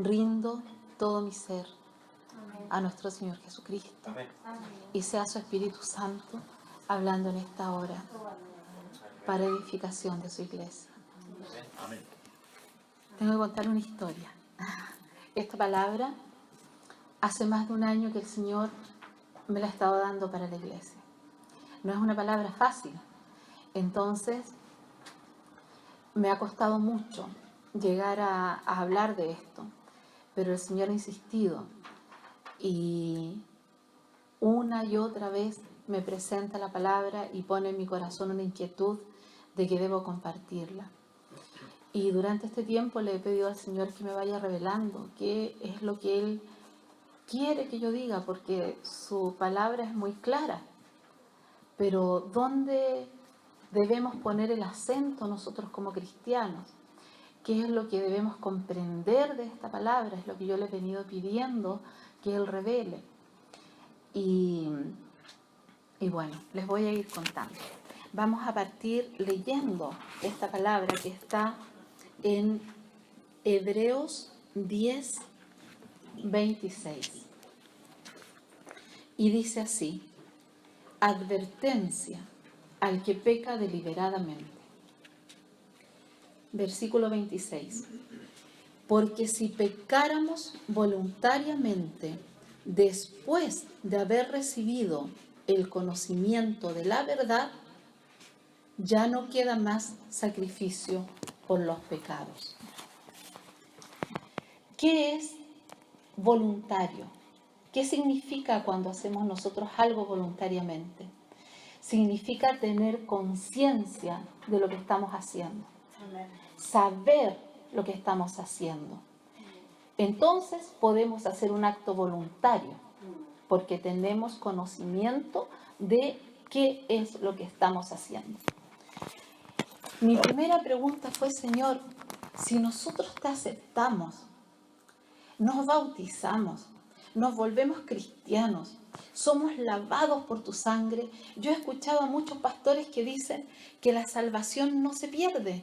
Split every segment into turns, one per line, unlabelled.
rindo todo mi ser a nuestro Señor Jesucristo. Y sea su Espíritu Santo hablando en esta hora para edificación de su iglesia. Tengo que contar una historia. Esta palabra hace más de un año que el Señor me la ha estado dando para la iglesia. No es una palabra fácil. Entonces, me ha costado mucho llegar a hablar de esto. Pero el Señor ha insistido y una y otra vez me presenta la palabra y pone en mi corazón una inquietud de que debo compartirla. Y durante este tiempo le he pedido al Señor que me vaya revelando qué es lo que Él quiere que yo diga, porque su palabra es muy clara. Pero ¿dónde debemos poner el acento nosotros como cristianos? ¿Qué es lo que debemos comprender de esta palabra? Es lo que yo le he venido pidiendo que Él revele. Y bueno, les voy a ir contando. Vamos a partir leyendo esta palabra que está en Hebreos 10, 26. Y dice así: advertencia al que peca deliberadamente. Versículo 26. Porque si pecáramos voluntariamente después de haber recibido el conocimiento de la verdad, ya no queda más sacrificio por los pecados. ¿Qué es voluntario? ¿Qué significa cuando hacemos nosotros algo voluntariamente? Significa tener conciencia de lo que estamos haciendo. Saber lo que estamos haciendo. Entonces podemos hacer un acto voluntario, porque tenemos conocimiento de qué es lo que estamos haciendo. Mi primera pregunta fue: Señor, si nosotros te aceptamos, nos bautizamos, nos volvemos cristianos, somos lavados por tu sangre. Yo he escuchado a muchos pastores que dicen que la salvación no se pierde.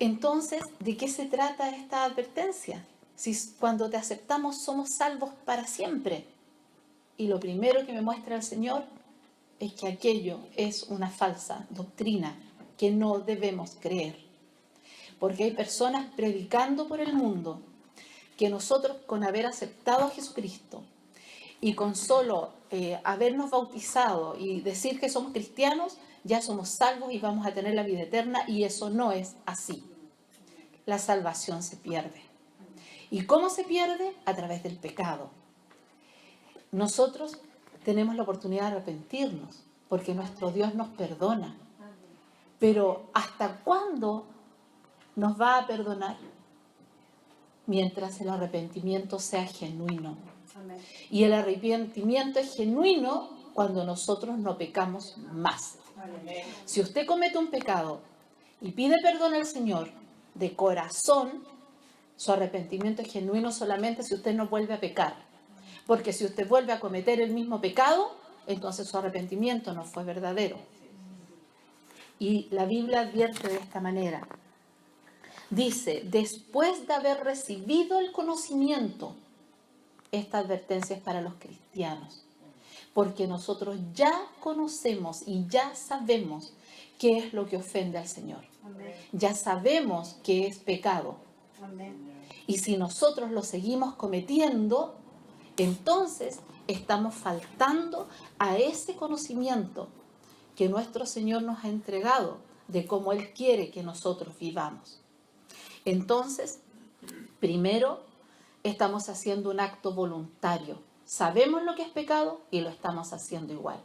Entonces, ¿de qué se trata esta advertencia? Si cuando te aceptamos somos salvos para siempre. Y lo primero que me muestra el Señor es que aquello es una falsa doctrina que no debemos creer. Porque hay personas predicando por el mundo que nosotros, con haber aceptado a Jesucristo y con solo habernos bautizado y decir que somos cristianos, ya somos salvos y vamos a tener la vida eterna, y eso no es así. La salvación se pierde. ¿Y cómo se pierde? A través del pecado. Nosotros tenemos la oportunidad de arrepentirnos, porque nuestro Dios nos perdona. Pero ¿hasta cuándo nos va a perdonar? Mientras el arrepentimiento sea genuino. Y el arrepentimiento es genuino cuando nosotros no pecamos más. Si usted comete un pecado y pide perdón al Señor de corazón, su arrepentimiento es genuino solamente si usted no vuelve a pecar. Porque si usted vuelve a cometer el mismo pecado, entonces su arrepentimiento no fue verdadero. Y la Biblia advierte de esta manera. Dice: después de haber recibido el conocimiento. Esta advertencia es para los cristianos. Porque nosotros ya conocemos y ya sabemos qué es lo que ofende al Señor. Amén. Ya sabemos que es pecado. Amén. Y si nosotros lo seguimos cometiendo, entonces estamos faltando a ese conocimiento que nuestro Señor nos ha entregado de cómo Él quiere que nosotros vivamos. Entonces, primero, estamos haciendo un acto voluntario. Sabemos lo que es pecado y lo estamos haciendo igual.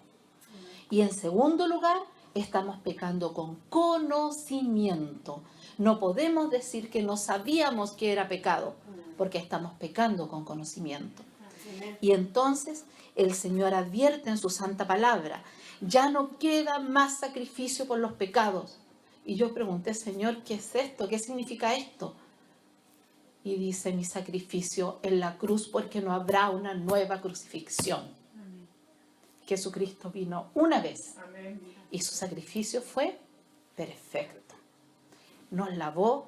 Y en segundo lugar, estamos pecando con conocimiento. No podemos decir que no sabíamos que era pecado, porque estamos pecando con conocimiento. Y entonces el Señor advierte en su santa palabra: ya no queda más sacrificio por los pecados. Y yo pregunté: Señor, ¿qué es esto? ¿Qué significa esto? Y dice: mi sacrificio en la cruz, porque no habrá una nueva crucifixión. Amén. Jesucristo vino una vez. Amén. Y su sacrificio fue perfecto. Nos lavó,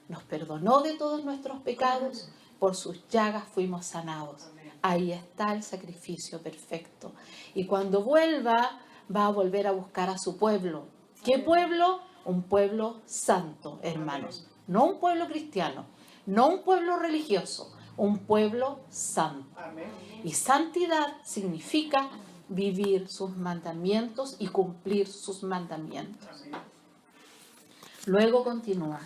nos perdonó de todos nuestros pecados, por sus llagas fuimos sanados. Ahí está el sacrificio perfecto. Y cuando vuelva, va a volver a buscar a su pueblo. ¿Qué pueblo? Un pueblo santo, hermanos. No un pueblo cristiano, no un pueblo religioso, un pueblo santo. Y santidad significa vivir sus mandamientos y cumplir sus mandamientos. Luego continúa.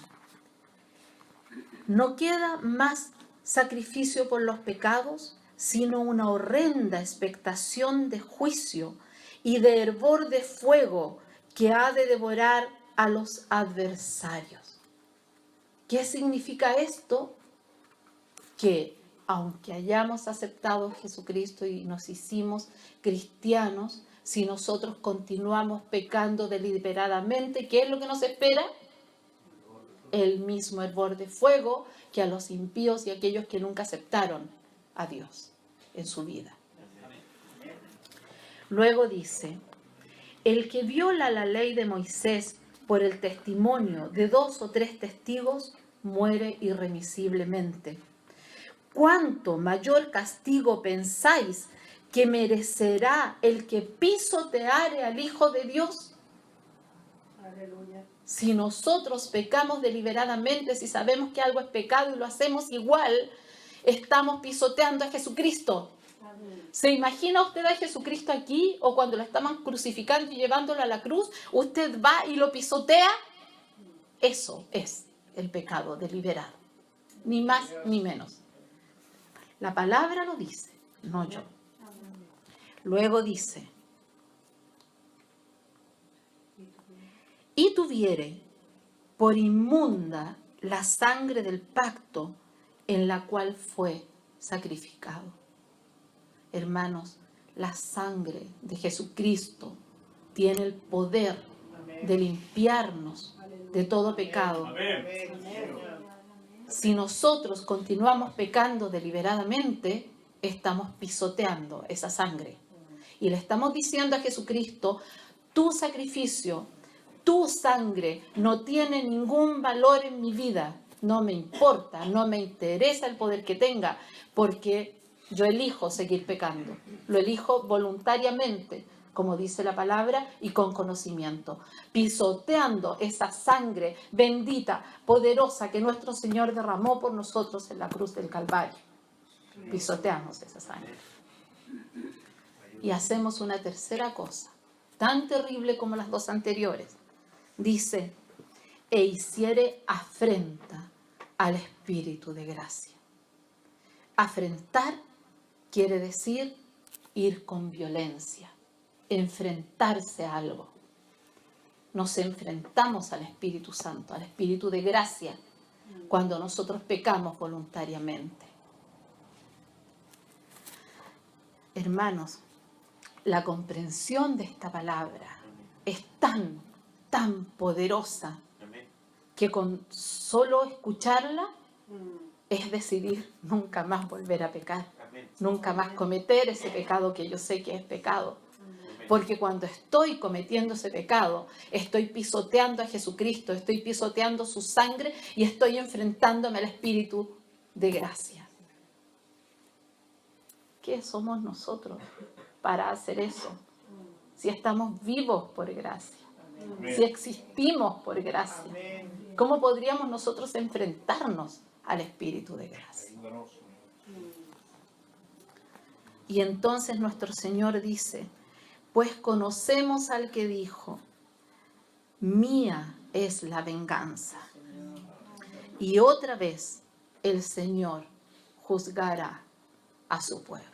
No queda más sacrificio por los pecados, sino una horrenda expectación de juicio y de hervor de fuego que ha de devorar a los adversarios. ¿Qué significa esto? Que aunque hayamos aceptado a Jesucristo y nos hicimos cristianos, si nosotros continuamos pecando deliberadamente, ¿qué es lo que nos espera? El mismo hervor de fuego que a los impíos y a aquellos que nunca aceptaron a Dios en su vida. Luego dice, el que viola la ley de Moisés por el testimonio de 2 o 3 testigos muere irremisiblemente. ¿Cuánto mayor castigo pensáis que merecerá el que pisoteare al Hijo de Dios?
Aleluya.
Si nosotros pecamos deliberadamente, si sabemos que algo es pecado y lo hacemos igual, estamos pisoteando a Jesucristo. ¿Se imagina usted a Jesucristo aquí o cuando lo estaban crucificando y llevándolo a la cruz? ¿Usted va y lo pisotea? Eso es el pecado deliberado. Ni más ni menos. La palabra lo dice, no yo. Luego dice, y tuviere por inmunda la sangre del pacto en la cual fue sacrificado. Hermanos, la sangre de Jesucristo tiene el poder de limpiarnos de todo pecado. Si nosotros continuamos pecando deliberadamente, estamos pisoteando esa sangre. Y le estamos diciendo a Jesucristo, tu sacrificio, tu sangre no tiene ningún valor en mi vida. No me importa, no me interesa el poder que tenga, porque yo elijo seguir pecando. Lo elijo voluntariamente, como dice la palabra, y con conocimiento. Pisoteando esa sangre bendita, poderosa, que nuestro Señor derramó por nosotros en la cruz del Calvario. Pisoteamos esa sangre. Y hacemos una tercera cosa, tan terrible como las 2 anteriores. Dice, e hiciere afrenta al Espíritu de gracia. Afrentar quiere decir ir con violencia, enfrentarse a algo. Nos enfrentamos al Espíritu Santo, al Espíritu de gracia, cuando nosotros pecamos voluntariamente. Hermanos, la comprensión de esta palabra es tan poderosa que con solo escucharla es decidir nunca más volver a pecar, nunca más cometer ese pecado que yo sé que es pecado. Porque cuando estoy cometiendo ese pecado, estoy pisoteando a Jesucristo, estoy pisoteando su sangre y estoy enfrentándome al Espíritu de gracia. ¿Qué somos nosotros para hacer eso? Si estamos vivos por gracia, si existimos por gracia, ¿cómo podríamos nosotros enfrentarnos al Espíritu de gracia? Y entonces nuestro Señor dice, pues conocemos al que dijo, mía es la venganza. Y otra vez el Señor juzgará a su pueblo.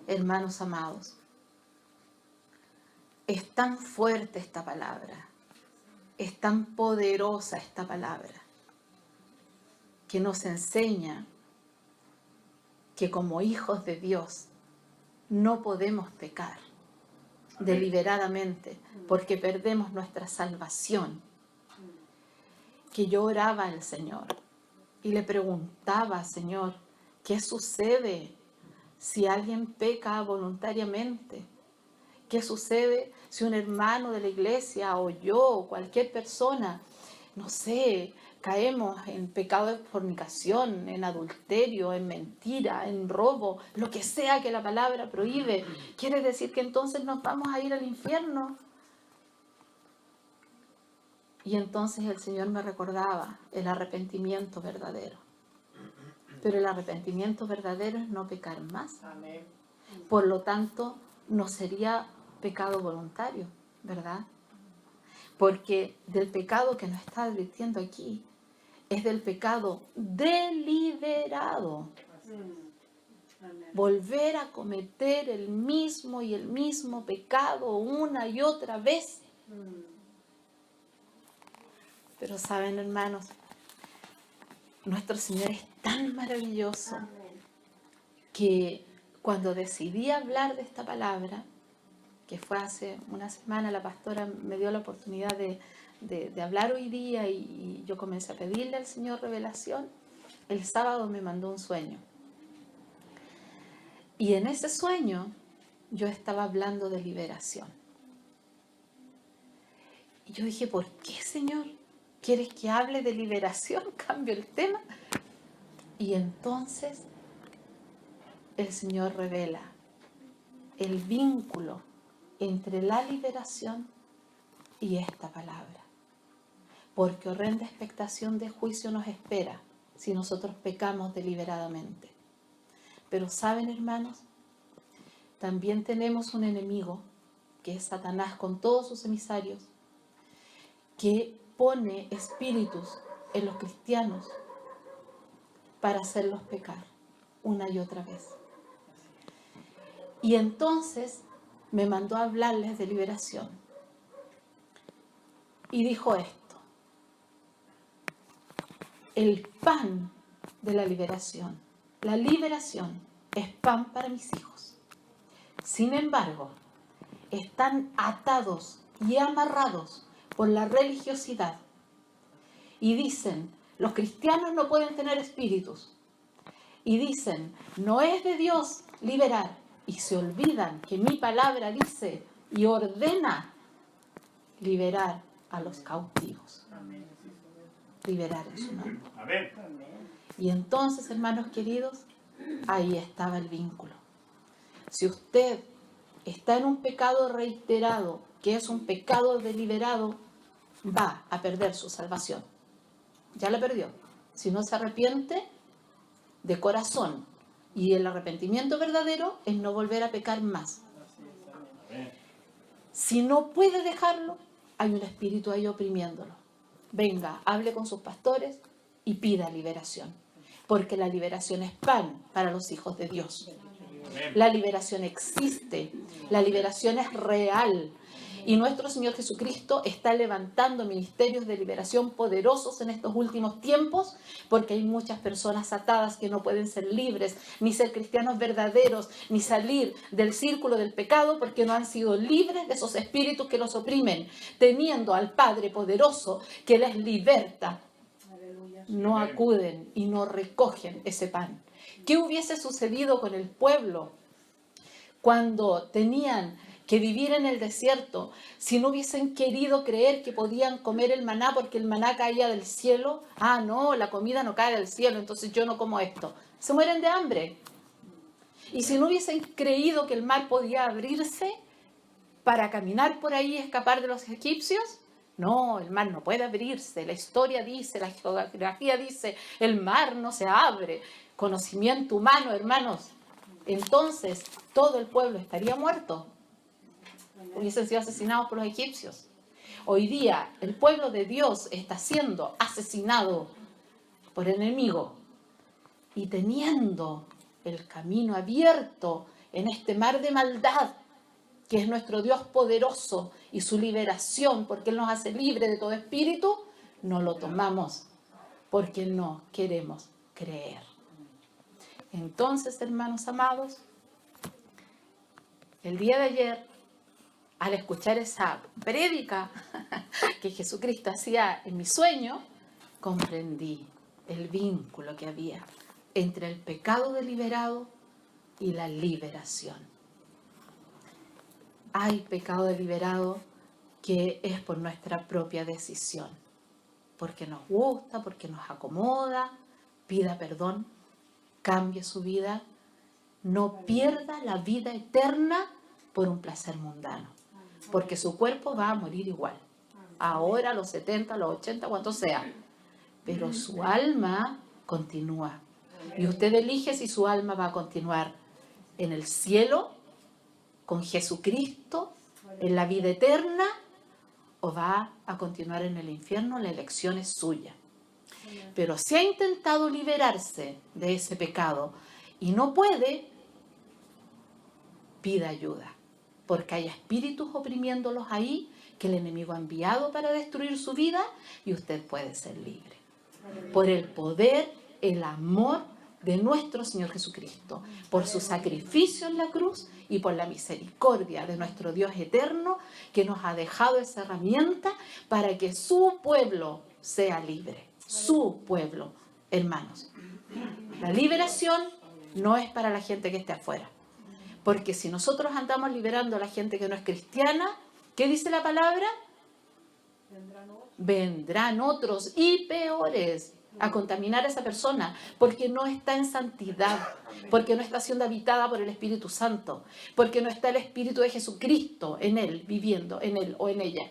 Hermanos amados, es tan fuerte esta palabra, es tan poderosa esta palabra, que nos enseña que como hijos de Dios no podemos pecar deliberadamente porque perdemos nuestra salvación. Que yo oraba al Señor y le preguntaba, Señor, ¿qué sucede si alguien peca voluntariamente? ¿Qué sucede si un hermano de la iglesia o yo o cualquier persona no sé, caemos en pecado de fornicación, en adulterio, en mentira, en robo, lo que sea que la palabra prohíbe, quiere decir que entonces nos vamos a ir al infierno. Y entonces el Señor me recordaba el arrepentimiento verdadero. Pero el arrepentimiento verdadero es no pecar más.
Amén.
Por lo tanto, no sería pecado voluntario, ¿verdad? Porque del pecado que nos está advirtiendo aquí es del pecado deliberado.
Amén.
Volver a cometer el mismo pecado una y otra vez. Pero saben, hermanos, nuestro Señor es tan maravilloso que cuando decidí hablar de esta palabra, que fue hace una semana, la pastora me dio la oportunidad de hablar hoy día y yo comencé a pedirle al Señor revelación. El sábado me mandó un sueño. Y en ese sueño yo estaba hablando de liberación. Y yo dije, ¿por qué, Señor? ¿Quieres que hable de liberación? Cambio el tema. Y entonces el Señor revela el vínculo entre la liberación y esta palabra. Porque horrenda expectación de juicio nos espera si nosotros pecamos deliberadamente. Pero ¿saben, hermanos? También tenemos un enemigo, que es Satanás con todos sus emisarios, que pone espíritus en los cristianos para hacerlos pecar una y otra vez. Y entonces me mandó a hablarles de liberación. Y dijo esto: el pan de la liberación es pan para mis hijos. Sin embargo, están atados y amarrados por la religiosidad. Y dicen, los cristianos no pueden tener espíritus. Y dicen, no es de Dios liberar. Y se olvidan que mi palabra dice y ordena liberar a los cautivos. Liberar en su nombre.
Amén.
Y entonces, hermanos queridos, ahí estaba el vínculo. Si usted está en un pecado reiterado, que es un pecado deliberado, va a perder su salvación. Ya la perdió. Si no se arrepiente de corazón, y el arrepentimiento verdadero es no volver a pecar más. Si no puede dejarlo, hay un espíritu ahí oprimiéndolo. Venga, hable con sus pastores y pida liberación. Porque la liberación es pan para los hijos de Dios. La liberación existe, la liberación es real. Y nuestro Señor Jesucristo está levantando ministerios de liberación poderosos en estos últimos tiempos, porque hay muchas personas atadas que no pueden ser libres, ni ser cristianos verdaderos, ni salir del círculo del pecado, porque no han sido libres de esos espíritus que los oprimen, teniendo al Padre poderoso que les liberta. No acuden y no recogen ese pan. ¿Qué hubiese sucedido con el pueblo cuando tenían que vivir en el desierto si no hubiesen querido creer que podían comer el maná porque el maná caía del cielo? Ah, no, la comida no cae del cielo, entonces yo no como esto. Se mueren de hambre. Y si no hubiesen creído que el mar podía abrirse para caminar por ahí y escapar de los egipcios, no, el mar no puede abrirse. La historia dice, la geografía dice, el mar no se abre. Conocimiento humano, hermanos. Entonces, todo el pueblo estaría muerto. Hubiesen sido asesinados por los egipcios. Hoy día, el pueblo de Dios está siendo asesinado por el enemigo. Y teniendo el camino abierto en este mar de maldad, que es nuestro Dios poderoso y su liberación, porque Él nos hace libre de todo espíritu, no lo tomamos porque no queremos creer. Entonces, hermanos amados, el día de ayer, al escuchar esa prédica que Jesucristo hacía en mi sueño, comprendí el vínculo que había entre el pecado deliberado y la liberación. Hay pecado deliberado que es por nuestra propia decisión. porque nos gusta, porque nos acomoda, pida perdón, cambie su vida, no pierda la vida eterna por un placer mundano, porque su cuerpo va a morir igual, ahora a los 70, a los 80, cuanto sea, pero su alma continúa. Y usted elige si su alma va a continuar en el cielo, con Jesucristo, en la vida eterna, o va a continuar en el infierno. La elección es suya. Pero si ha intentado liberarse de ese pecado y no puede, pida ayuda, porque hay espíritus oprimiéndolos ahí que el enemigo ha enviado para destruir su vida, y usted puede ser libre por el poder, el amor de nuestro Señor Jesucristo, por su sacrificio en la cruz y por la misericordia de nuestro Dios eterno, que nos ha dejado esa herramienta para que su pueblo sea libre. Su pueblo, hermanos. La liberación no es para la gente que esté afuera, porque si nosotros andamos liberando a la gente que no es cristiana, ¿qué dice la palabra? Vendrán otros y peores a contaminar a esa persona, porque no está en santidad, porque no está siendo habitada por el Espíritu Santo, porque no está el Espíritu de Jesucristo en él, viviendo en él o en ella.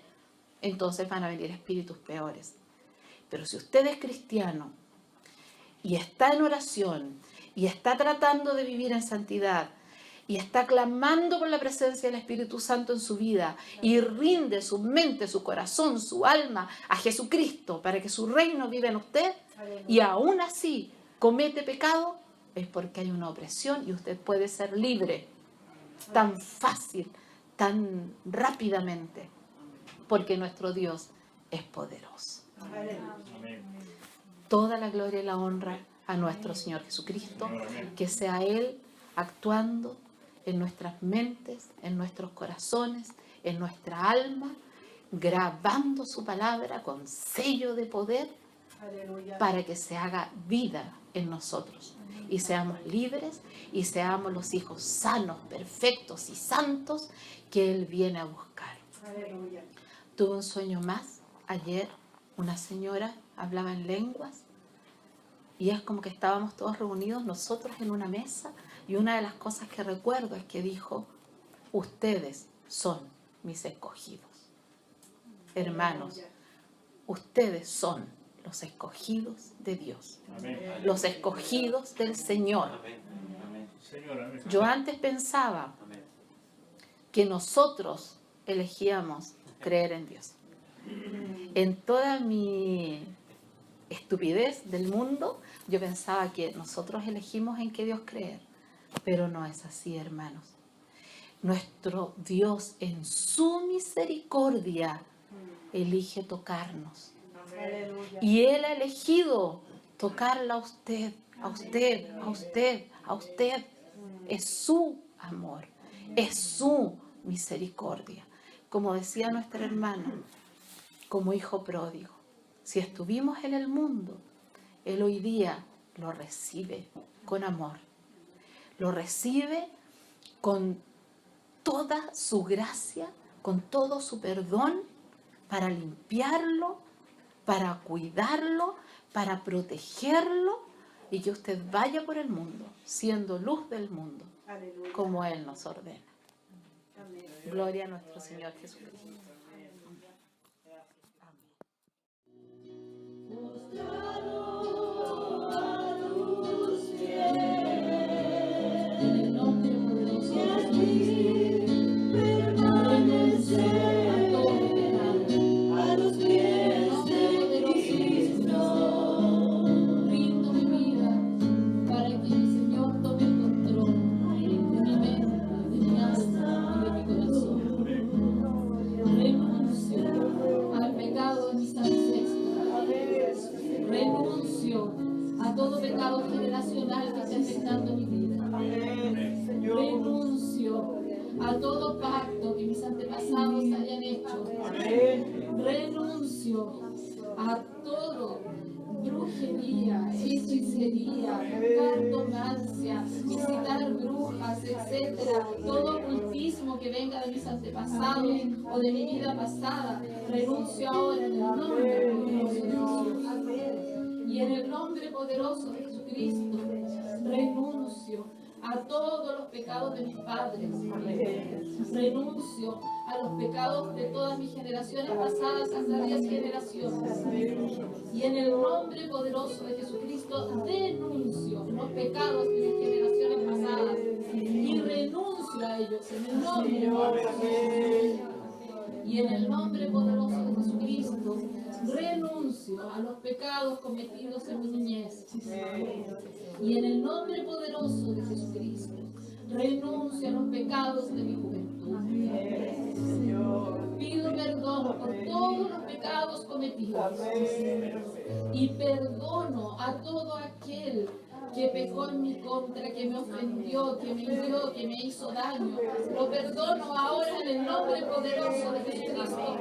Entonces van a venir espíritus peores. Pero si usted es cristiano y está en oración y está tratando de vivir en santidad y está clamando por la presencia del Espíritu Santo en su vida y rinde su mente, su corazón, su alma a Jesucristo para que su reino viva en usted, y aún así comete pecado, es porque hay una opresión y usted puede ser libre tan fácil, tan rápidamente, porque nuestro Dios es poderoso. Toda la gloria y la honra a nuestro Señor Jesucristo, que sea Él actuando en nuestras mentes, en nuestros corazones, en nuestra alma, grabando su palabra con sello de poder para que se haga vida en nosotros y seamos libres y seamos los hijos sanos, perfectos y santos que Él viene a buscar. Tuve un sueño más ayer. Una señora hablaba en lenguas y es como que estábamos todos reunidos nosotros en una mesa, y una de las cosas que recuerdo es que dijo: ustedes son mis escogidos. Hermanos, ustedes son los escogidos de Dios, los escogidos del Señor. Yo antes pensaba que nosotros elegíamos creer en Dios. En toda mi estupidez del mundo, yo pensaba que nosotros elegimos en qué Dios creer, pero no es así, hermanos. Nuestro Dios, en su misericordia, elige tocarnos. Y Él ha elegido tocarla a usted, a usted, a usted, a usted. Es su amor, es su misericordia. Como decía nuestra hermana, como hijo pródigo, si estuvimos en el mundo, Él hoy día lo recibe con amor. Lo recibe con toda su gracia, con todo su perdón, para limpiarlo, para cuidarlo, para protegerlo, y que usted vaya por el mundo siendo luz del mundo, como Él nos ordena. Gloria a nuestro Señor Jesucristo.
Todo pecado generacional que esté afectando mi vida. Renuncio a todo pacto que mis antepasados hayan hecho. Renuncio a todo brujería brujería, hechicería, cartomancia, visitar brujas, etcétera, todo ocultismo que venga de mis antepasados o de mi vida pasada, renuncio ahora en el nombre poderoso de Jesús. Y en el nombre poderoso de Jesucristo, renuncio a todos los pecados de mis padres. Renuncio a los pecados de todas mis generaciones pasadas hasta 10 generaciones. Y en el nombre poderoso de Jesucristo denuncio los pecados de mis generaciones pasadas y renuncio a ellos en el nombre poderoso de Jesucristo. Y en el nombre poderoso de Jesucristo renuncio a los pecados cometidos en mi niñez. Y en el nombre poderoso de Jesucristo renuncio a los pecados de mi juventud. Pido perdón por todos los pecados cometidos. Y perdono a todo aquel que pecó en mi contra, que me ofendió, que me hirió, que me hizo daño. Lo perdono ahora en el nombre poderoso de Jesucristo.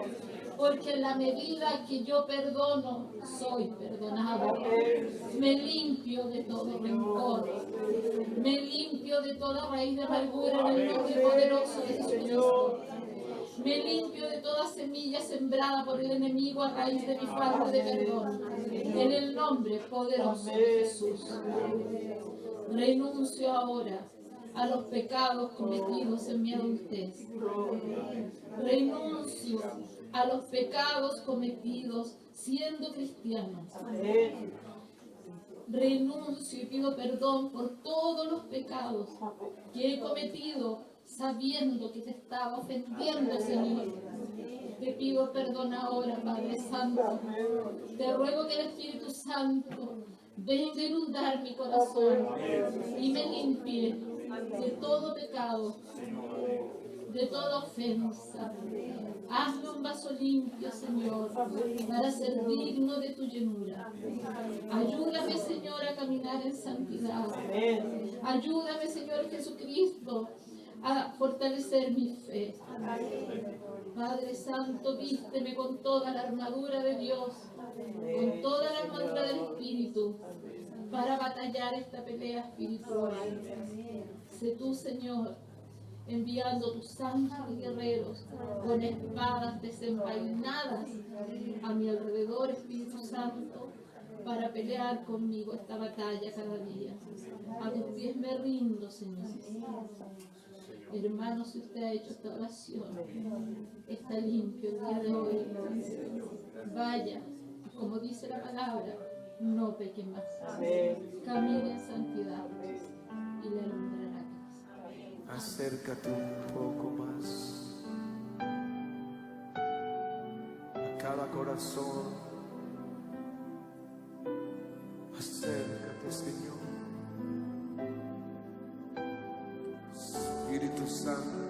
Porque en la medida que yo perdono, soy perdonado. Me limpio de todo rencor. Me limpio de toda raíz de amargura en el nombre poderoso de Jesucristo. Me limpio de toda semilla sembrada por el enemigo a raíz de mi falta de perdón. En el nombre poderoso de Jesús. Renuncio ahora a los pecados cometidos en mi adultez. Renuncio a los pecados cometidos siendo cristiano. Renuncio y pido perdón por todos los pecados que he cometido sabiendo que te estaba ofendiendo, Señor. Te pido perdón ahora, Padre Santo. Te ruego que el Espíritu Santo venga a inundar mi corazón y me limpie de todo pecado, de toda ofensa. Hazme un vaso limpio, Señor, para ser digno de tu llenura. Ayúdame, Señor, a caminar en santidad. Ayúdame, Señor Jesucristo, a fortalecer mi fe. Padre Santo, vísteme con toda la armadura de Dios, con toda la armadura del Espíritu, para batallar esta pelea espiritual. Sé tú, Señor, enviando tus ángeles guerreros con espadas desenvainadas a mi alrededor, Espíritu Santo, para pelear conmigo esta batalla cada día. A tus pies me rindo, Señor. Hermano, si usted ha hecho esta oración, está limpio el día de hoy. Vaya, como dice la palabra, no peque más. Camine en santidad y le alumbrará Cristo.
Acércate un poco más a cada corazón. Acércate, Señor. Espíritu Santo,